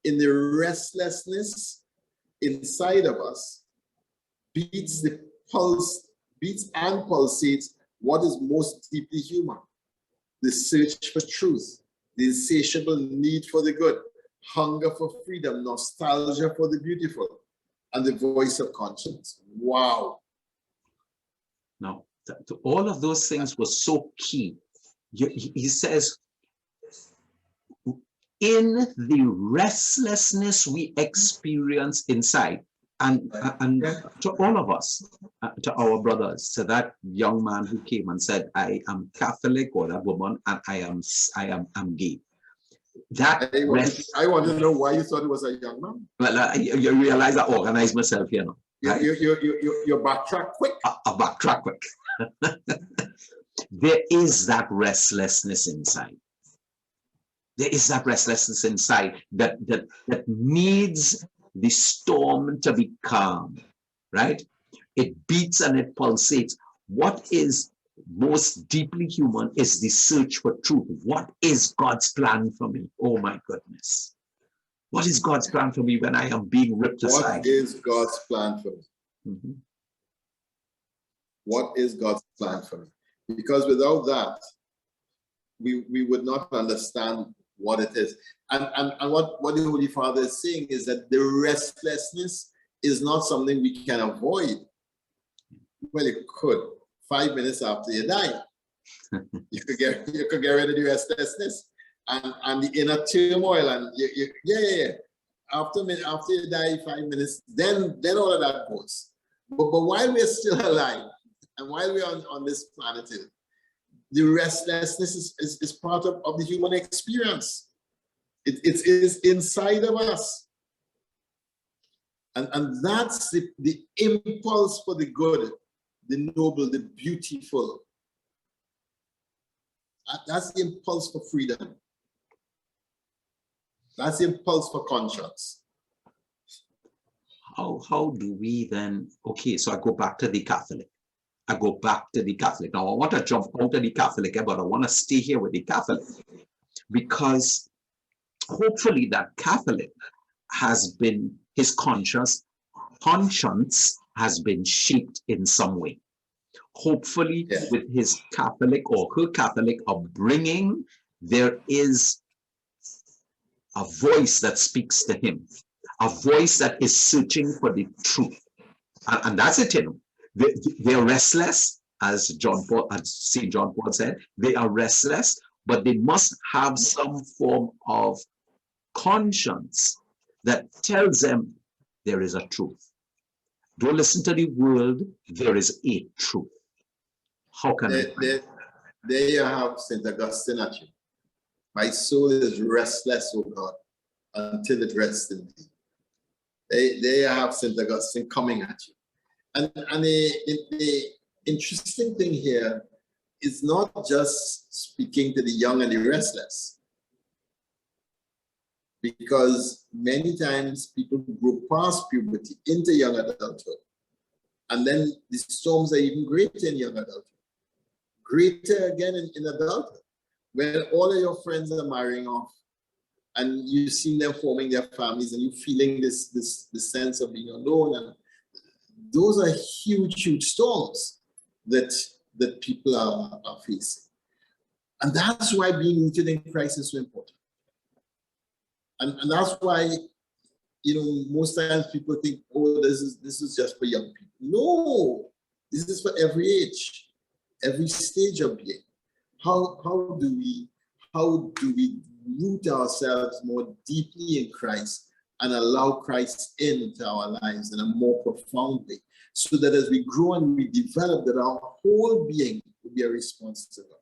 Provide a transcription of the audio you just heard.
in the restlessness inside of us beats and pulsates what is most deeply human. The search for truth, the insatiable need for the good, hunger for freedom, nostalgia for the beautiful, and the voice of conscience. Wow. Now, all of those things were so key. He says, in the restlessness we experience inside, and to all of us, to our brothers, to that young man who came and said, I am Catholic, or that woman, and I'm gay. I want to know why you thought it was a young man. Well, you realize I organize myself here now. Right? You backtrack quick. I backtrack quick. There is that restlessness inside. There is that restlessness inside that needs the storm to be calm, right? It beats and it pulsates. What is most deeply human is the search for truth. What is God's plan for me? Oh my goodness. What is God's plan for me when I am being ripped aside? What is God's plan for me? Mm-hmm. What is God's plan for me? Because without that, we would not understand what it is. And what the Holy Father is saying is that the restlessness is not something we can avoid. Well, you could. 5 minutes after you die, you could get rid of the restlessness and the inner turmoil, and After you die, 5 minutes, then all of that goes. But while we're still alive, and while we're on this planet, the restlessness is part of the human experience. It is inside of us. And that's the impulse for the good, the noble, the beautiful. That's the impulse for freedom. That's the impulse for conscience. How do we then, okay, so I go back to the Catholic. Now I want to jump out of the Catholic, but I want to stay here with the Catholic, because hopefully that Catholic has been, his conscience has been shaped in some way. Hopefully with his Catholic or her Catholic upbringing, there is a voice that speaks to him, a voice that is searching for the truth. And that's it, you know. They're restless, as St. John Paul said, they are restless, but they must have some form of conscience that tells them there is a truth. Don't listen to the world, there is a truth. How can there you have St. Augustine at you. My soul is restless, O God, until it rests in thee. There you have St. Augustine coming at you. And the interesting thing here is not just speaking to the young and the restless, because many times people grow past puberty into young adulthood, and then the storms are even greater in young adulthood, greater again in adulthood, when all of your friends are marrying off, and you've seen them forming their families, and you're feeling this sense of being alone. And those are huge storms that people are facing. And that's why being rooted in Christ is so important. And that's why, you know, most times people think, oh, this is just for young people. No, this is for every age, every stage of being. How do we root ourselves more deeply in Christ and allow Christ into our lives in a more profound way, so that as we grow and we develop, that our whole being will be a response to God.